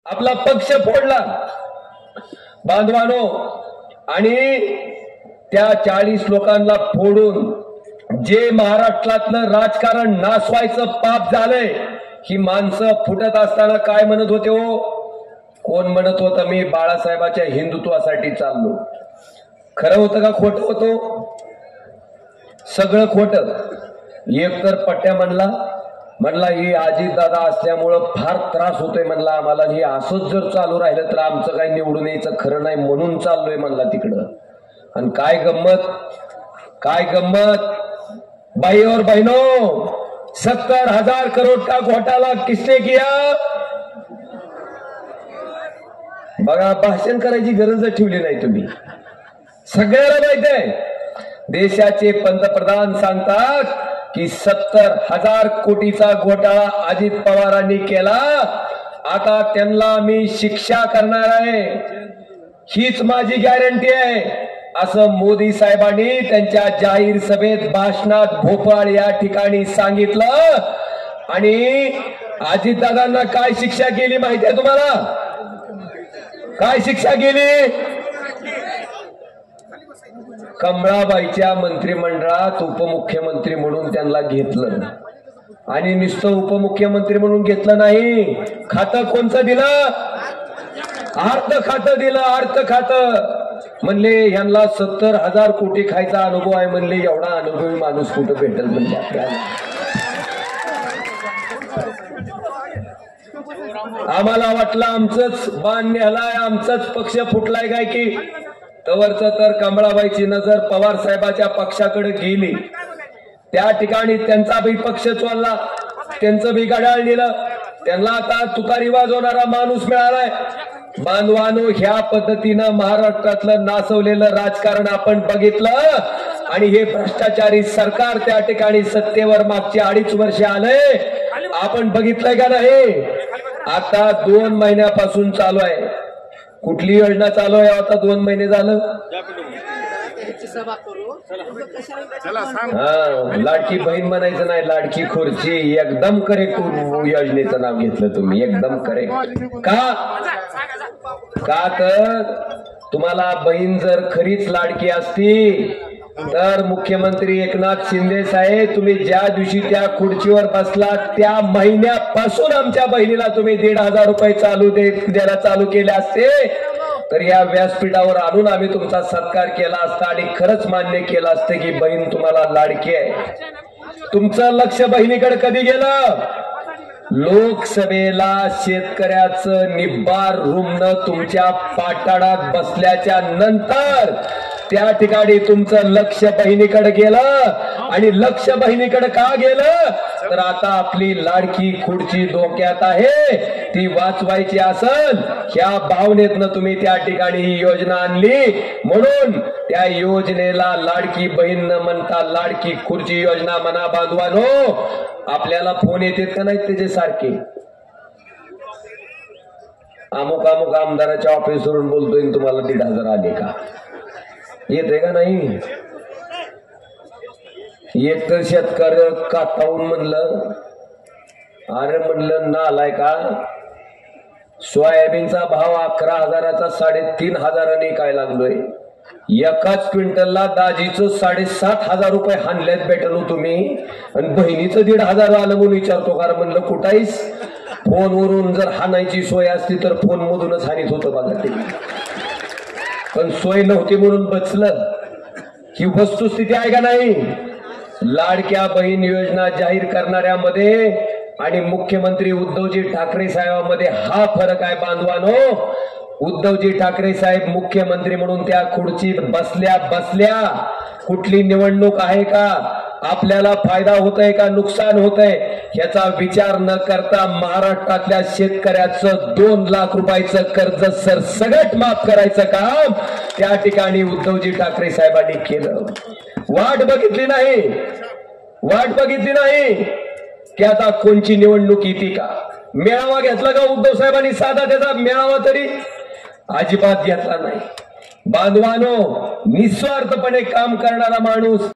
आपला पक्ष फोडला बांधवानो, आणि त्या 40 लोकांना फोडून जे महाराष्ट्रातलं राजकारण नासवायचं पाप झालंय, ही माणसं फुटत असताना काय म्हणत होते हो? कोण म्हणत होतं मी बाळासाहेबाच्या हिंदुत्वासाठी चाललो? खरं होतं का खोटं होतं? सगळं खोटं. एक तर पट्ट्या म्हणला ही अजितदादा असल्यामुळं फार त्रास होतोय म्हणला आम्हाला, ही असंच जर चालू राहिलं तर आमचं काही निवडून यायचं खरं नाही म्हणून चाललोय म्हणला तिकडं. आणि काय गम्मत भाई और बहनों, 70,000 करोड़ का घोटाला किसने किया? बघा, भाषण करायची गरज ठेवली नाही तुम्ही. सगळ्याला माहित आहे. देशाचे पंतप्रधान सांगतात की 70,000 कोटीचा घोटाळा अजित पवारांनी केला, आता त्यांना मी शिक्षा करणार आहे, हीच माझी गॅरंटी आहे, असं मोदी साहेबांनी त्यांच्या जाहीर सभेत भाषणात भोपाळ या ठिकाणी सांगितलं. आणि अजितदादांना काय शिक्षा केली माहिती आहे तुम्हाला? काय शिक्षा केली? कमळाबाईच्या मंत्रिमंडळात उपमुख्यमंत्री म्हणून त्यांना घेतलं. आणि नुसतं उपमुख्यमंत्री म्हणून घेतलं नाही, खातं कोणचं दिलं? अर्थ खातं दिलं. अर्थ खातं म्हणले यांना 70,000 कोटी खायचा अनुभव आहे म्हणले. एवढा अनुभवी माणूस कुठं भेटेल म्हणजे आपल्याला? आम्हाला वाटलं आमचंच बाण न्यालाय, आमचाच पक्ष फुटलाय काय की. तवरच तर कमळाबाईची नजर पवार साहेबाच्या पक्षाकडे गेली. त्या ठिकाणी त्यांचा बी पक्ष चोरला, त्यांचं बी घड्याळ नेलं. त्यांना आता तुतारी वाजवणारा माणूस मिळालाय. बांधवानो, ह्या पद्धतीनं महाराष्ट्रातलं नासवलेलं राजकारण आपण बघितलं. आणि हे भ्रष्टाचारी सरकार त्या ठिकाणी सत्तेवर मागची 2.5 वर्ष आलंय, आपण बघितलंय का नाही? आता 2 महिन्यापासून चालू आहे. कुठली योजना चालू आहे? आता 2 महिने झालं. लाडकी बहीण म्हणायचं नाही, लाडकी खुर्ची. एकदम करेक्ट योजनेचं नाव घेतलं तुम्ही, एकदम करेक्ट. का तर तुम्हाला बहीण जर खरीच लाडकी असती तर मुख्यमंत्री एकनाथ शिंदे साहेब, तुम्ही ज्या दिवशी त्या खुर्चीवर बसलात त्या महिन्यापासून आमच्या बहिणीला तुम्ही 1,500 रुपये द्यायला चालू केले असते तर या व्यासपीठावर आणून आम्ही तुमचा सत्कार केला असता आणि खरंच मान्य केलं असतं की बहीण तुम्हाला लाडकी आहे. तुमचं लक्ष बहिणीकडे कधी गेलं? लोकसभेला शेतकऱ्याचं निब्बार रुमणं तुमच्या पाटाडात बसल्याच्या नंतर त्या ठिकाणी तुमचं लक्ष बहिणीकडे गेलं. आणि लक्ष बहिणीकडे का गेलं? तर आता आपली लाडकी खुर्ची धोक्यात आहे, ती वाचवायची असेल ह्या भावनेतनं तुम्ही त्या ठिकाणी ही योजना आणली. म्हणून त्या योजनेला लाडकी बहीण न म्हणता लाडकी खुर्ची योजना म्हणा. बांधवानो, आपल्याला फोन येतात का नाहीत त्याचे सारखे? अमुक आमदाराच्या ऑफिसवरून बोलतोय तुम्हाला 1,500 आले का? येते का नाही? एक तर शेतकरी काटावून म्हणलं, अरे म्हणलं नालाय का, सोयाबीनचा भाव 11,000चा 3,500 काय लागलोय. एकाच क्विंटलला दाजीचं 7,500 रुपये हाणल्यात भेटलो तुम्ही, आणि बहिणीचं 1,500 आलं म्हणून विचारतो का? म्हणलं कुठाईस? फोनवरून जर हाणायची सोय असती तर फोन मधूनच हानीत होतं बघा ते, पण सोय नव्हती म्हणून बचलं. ही वस्तुस्थिती आहे का नाही? लाडक्या बहीण योजना जाहीर करणाऱ्यामध्ये आणि मुख्यमंत्री उद्धवजी ठाकरे साहेबांमध्ये हा फरक आहे बांधवानो. उद्धवजी ठाकरे साहेब मुख्यमंत्री म्हणून त्या खुर्चीत बसल्या कुठली निवडणूक आहे का, आपल्याला फायदा होतोय का नुकसान होतंय याचा विचार न करता महाराष्ट्रातल्या शेतकऱ्याचं 2 लाख रुपयाचं कर्ज सरसगट माफ करायचं काम त्या ठिकाणी उद्धवजी ठाकरे साहेबांनी केलं. वाट बघितली नाही की आता कोणची निवडणूक येते का. मेळावा घेतला का उद्धव साहेबांनी? साधा त्याचा मेळावा तरी अजिबात घेतला नाही. बांधवानो, निस्वार्थपणे काम करणारा माणूस